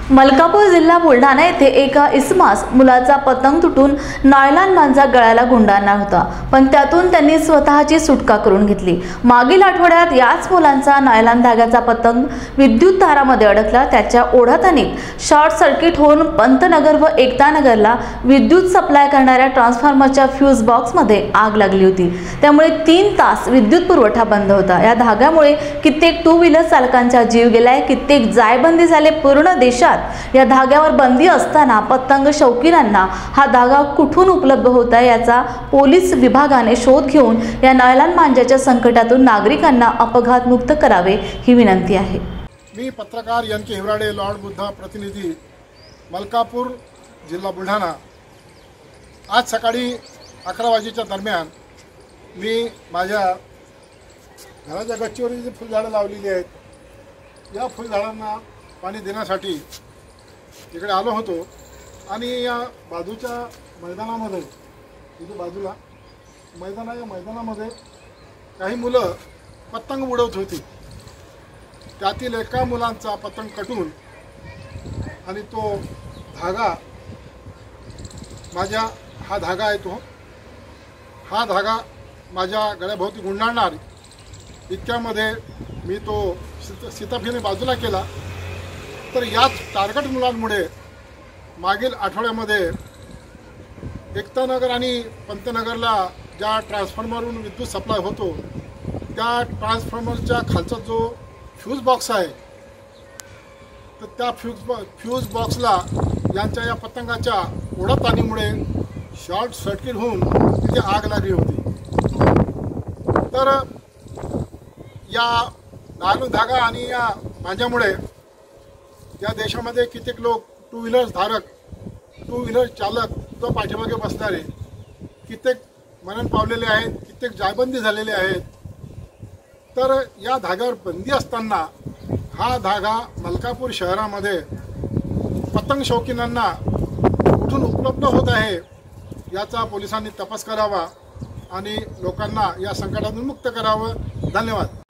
मलकापूर जिल्हा बुलढाणा येथे एका इसमास मुलाचा पतंग तुटून नायलॉन मांजा गळ्याला गुंडाळणार होता, पण त्यातून त्यांनी स्वतःची सुटका करून घेतली। मागील आठवड्यात याच मुलांचा नायलॉन धाग्याचा पतंग विद्युत तारामध्ये अडकला। त्याच्या ओढातानी शॉर्ट सर्किट होऊन पंतनगर व एकता नगरला विद्युत सप्लाय करणाऱ्या ट्रान्सफॉर्मरच्या फ्यूज बॉक्समध्ये आग लागली होती। त्यामुळे 3 तास विद्युत पुरवठा बंद होता। या धाग्यामुळे कित्येक टू व्हीलर चालकांचा जीव गेलाय, कित्येक जायबंदी झाले। पूर्ण देशात या धाग्यावर बंदी असताना पतंग शौकीनांना हा धागा कुठून उपलब्ध होता याचा पोलीस विभागाने शोध घेऊन या नायलॉन मांजाच्या संकटातून नागरिकांना अपघात मुक्त करावे ही विनंती आहे। मी पत्रकार यांके हिवराडे, लॉर्ड बुद्धा प्रतिनिधी, मलकापूर, जिल्हा बुलढाणा। आज सकाळी 11 वाजेच्या दरम्यान मी माझ्या घराच्या गच्चीवर जी फुलझाडं लावलेली आहेत, या फुलझाडांना पाणी देण्यासाठी इकडे आलो होतो आणि या बाजूच्या मैदानामध्ये, इथे बाजूला मैदानामध्ये काही मुलं पतंग उडवत होती। त्यातील एका मुलांचा पतंग कटून आणि तो धागा माझ्या, हा धागा आहे तो, हा धागा माझ्या गळ्याभोवती गुंडाळणार इतक्यामध्ये मी तो सीताफीने बाजूला केला। तर याच टार्गेट मुलांमुळे मागील आठवड्यामध्ये एकता नगर आणि पंतनगरला ज्या ट्रान्सफॉर्मरवरून विद्युत सप्लाय होतो, त्या ट्रान्सफॉर्मरच्या खालचा जो फ्यूज बॉक्स आहे, तर त्या फ्यूज बॉक्सला यांच्या या पतंगाच्या ओढाताणीमुळे शॉर्ट सर्किट होऊन तिथे आग लागली होती। तर या नायलॉन धागा आणि या मांजामुळे या देशामध्ये कित्येक लोक टू व्हीलर धारक, टू व्हीलर चालक तो पाठीमागे बसणारे कित्येक मरण पावलेले आहेत, कित्येक जायबंदी झालेले आहेत। तर या धाग्यावर बंदी असताना हा धागा मलकापूर शहरामध्ये पतंग शौकीनांना कुठून उपलब्ध होत आहे याचा पोलिसांनी तपास करावा आणि लोकांना या संकटातून मुक्त करावं। धन्यवाद।